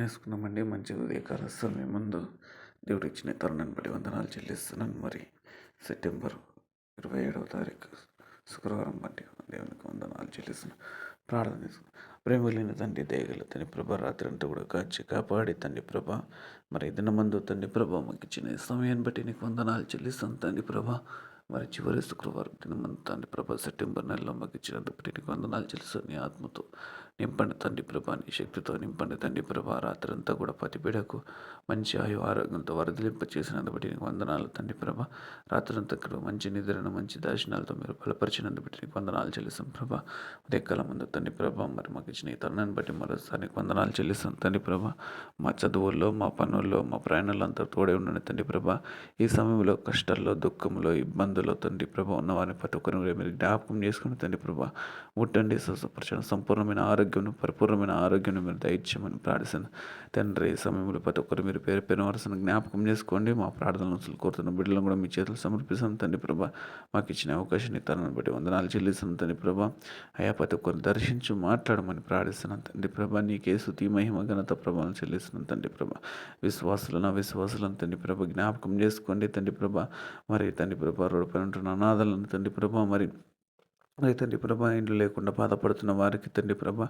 వేసుకున్నామండి. మంచి ఉదయకాల సమయం ముందు దేవుడు ఇచ్చిన తరుణాన్ని బట్టి వందనాలు చెల్లిస్తున్నాను. మరి సెప్టెంబర్ 27వ తారీఖు శుక్రవారం బట్టి దేవునికి వందనాలు చెల్లిస్తున్నాను. ప్రార్థన చేసుకున్నాను. ప్రేమ లేని తండ్రి, దయగల తండ్రి ప్రభ, రాత్రి అంతా కూడా కాచి కాపాడి తండ్రి ప్రభ, మరి దినమందు తండ్రి ప్రభ మాకు ఇచ్చిన సమయాన్ని బట్టి నీకు వందనాలు చెల్లిస్తాను తండ్రి ప్రభ. మరి చివరి శుక్రవారం దినమందు తండ్రి ప్రభ సెప్టెంబర్ నెలలో మాకు ఇచ్చినందుకు నీకు వందనాలు చెల్లిస్తాను. నీ ఆత్మతో నింపండి తండ్రి ప్రభా, నీ శక్తితో నింపండి తండ్రి ప్రభా. రాత్రంతా కూడా ప్రతి బిడకు మంచి ఆయు ఆరోగ్యంతో వరదలింప చేసినందుకు బట్టి నీకు వందనాలు తండ్రి ప్రభా. రాత్రంతా కూడా మంచి నిద్రను మంచి దర్శనాలతో మీరు బలపరిచినందుకు బట్టి నీకు వందనాలు చెల్లిస్తాం ప్రభా. ఉదయకాలం ముందు తండ్రి ప్రభా, మరి మాకు ఇచ్చిన ఈ తరుణాన్ని బట్టి మరోసారి నీకు వందనాలు చెల్లిస్తాం తండ్రి ప్రభా. మా చదువుల్లో, మా పనుల్లో, మా ప్రయాణాల్లో అంతా తోడే ఉండండి తండ్రి ప్రభా. ఈ సమయంలో కష్టాల్లో, దుఃఖంలో, ఇబ్బందుల్లో తండ్రి ప్రభా ఉన్నవారిని ప్రతి ఒక్కరిని మీరు జ్ఞాపకం చేసుకుని తండ్రి ప్రభా ముట్టండి, స్వస్థపరచండి. సంపూర్ణమైన ఆరోగ్యం, పరిపూర్ణమైన ఆరోగ్యం మీరు దయచేయమని ప్రార్థిస్తాను తండ్రి. ఈ సమయంలో ప్రతి ఒక్కరు మీరు పేరు పేరు వరుసను జ్ఞాపకం చేసుకోండి. మా ప్రార్థనలు కోరుతున్న బిడ్డలను కూడా మీ చేతులు సమర్పిస్తాను తండ్రి ప్రభా. మాకు ఇచ్చిన అవకాశాన్ని తనని బట్టి వందనాలు చెల్లిస్తాను తండ్రి ప్రభా. అయా ప్రతి ఒక్కరు దర్శించి మాట్లాడమని ప్రార్థిస్తున్నాను తండ్రి ప్రభా. నీకే స్తుతి మహిమ ఘనత ప్రభావం చెల్లిస్తున్నాను తండ్రి ప్రభా. విశ్వాసులను అవిశ్వాసులను తండ్రి ప్రభా జ్ఞాపకం చేసుకోండి తండ్రి ప్రభా. మరి తండ్రి ప్రభా రోడ్డు పైన ఉంటున్న అనాథలను తండ్రి ప్రభా, మరి తండ్రి ప్రభా ఇంట్లో లేకుండా బాధపడుతున్న వారికి తండ్రి ప్రభా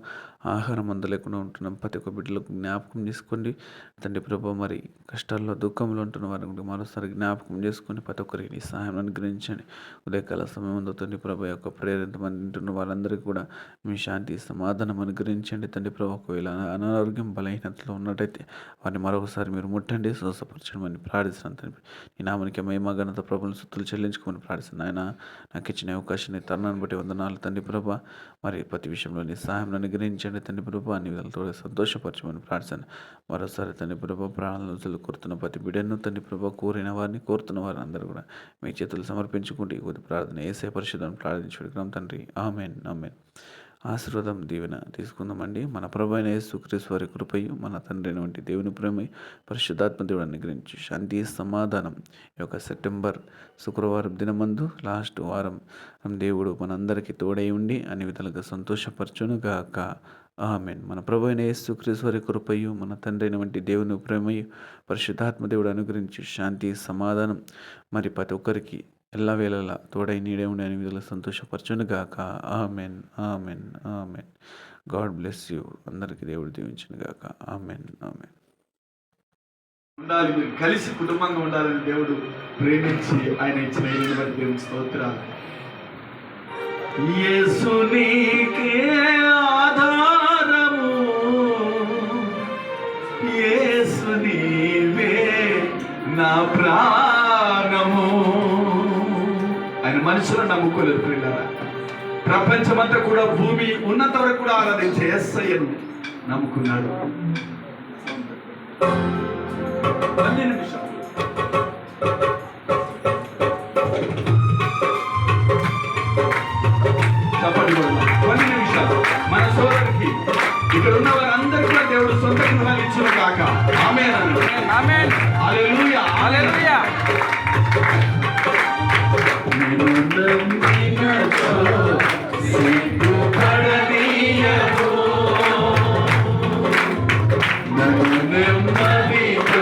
ఆహారం అందలేకుండా ఉంటున్న ప్రతి ఒక్క బిడ్డలకు జ్ఞాపకం చేసుకోండి తండ్రి ప్రభా. మరి కష్టాల్లో, దుఃఖంలో ఉంటున్న వారికి మరోసారి జ్ఞాపకం చేసుకొని ప్రతి ఒక్కరికి నీ సహాయం అనుగ్రహించండి. ఉదయకాల సమయం ముందు తండ్రి ప్రభా యొక్క ప్రేరణతో మంది ఉంటున్న వారందరికీ కూడా మీ శాంతి సమాధానం అనుగ్రహించండి తండ్రి ప్రభా. ఒకవేళ అనారోగ్యం బలహీనతలో ఉన్నట్టయితే వారిని మరొకసారి మీరు ముట్టండి, స్వస్థపరచమని ప్రార్థిస్తున్నాను తండ్రి. నీ నామానికి మహిమ ఘనత ప్రభువును స్తుతులు చెల్లించుకోమని ప్రార్థిస్తున్నాను. ఆయన నాకు ఇచ్చిన అవకాశాన్ని తరుణాన్ని బట్టి వందనాలు తండ్రి ప్రభా. మరి ప్రతి విషయంలో నీ సహాయం అనుగ్రహించండి తండ్రి ప్రభా. అన్ని విధాలతో సంతోషపరచమని ప్రార్థన. మరోసారి తండ్రి ప్రభా ప్రాణాలు కోరుతున్న ప్రతి బిడ్డను తండ్రి ప్రభా, కోరిన వారిని కోరుతున్న వారిని అందరూ కూడా మీ చేతులు సమర్పించుకుంటూ కొద్ది ప్రార్థన యేసయ్య పరిశుద్ధను ప్రార్థించుకుంటున్నాం తండ్రి. Amen amen. ఆశీర్వాదం దీవెన తీసుకుందామండి. మన ప్రభు అయిన యేసుక్రీస్తు వారి కృపయు, మన తండ్రి అయినటువంటి దేవుని ప్రేమ, పరిశుద్ధాత్మ దేవుడు అనుగ్రహించి శాంతి సమాధానం ఈ యొక్క సెప్టెంబర్ శుక్రవారం దినమందు లాస్ట్ వారం దేవుడు మనందరికీ తోడై ఉండి అన్ని విధాలుగా సంతోషపరచును గాక. ఆమెన్. మన ప్రభు అయిన యేసుక్రీస్తు వారి కృపయు, మన తండ్రి అయినటువంటి దేవుని ప్రేమయు, పరిశుద్ధాత్మ దేవుడు అనుగ్రహించి శాంతి సమాధానం మరి ప్రతి ఒక్కరికి ఎల్లవేళలా తోడై నీడే ఉండే అనే విధంగా సంతోషపరచును గాక. Amen amen amen. God bless you. అందరికీ దేవుడు దీవించును గాక. Amen amen. ఉండాలి, మీరు కలిసి కుటుంబంగా ఉండాలని దేవుడు ప్రేమించి ఆయన ఇచ్చిన ఇల్లు బట్టి దేవుని స్తోత్రాలు. యేసు నీకే ఆధారము, యేసు నీవే నా ప్రాణము. ఆయన మనుషులను నమ్ముకోలేదు పిల్లరా. ప్రపంచమంతా కూడా భూమి ఉన్నంత వరకు కూడా ఆరాధించే యేసయ్యను నమ్ముకున్నాడు. 12 నిమిషాలు చెప్పండి. 12 నిమిషాలు మన సోదరికి ఇక్కడ ఉన్న వారందరూ కూడా దేవుడు సొంత గృహాలు ఇచ్చిన కాక. ఆమేన్ ఆమేన్. హల్లెలూయా హల్లెలూయా. నెమ్మదితో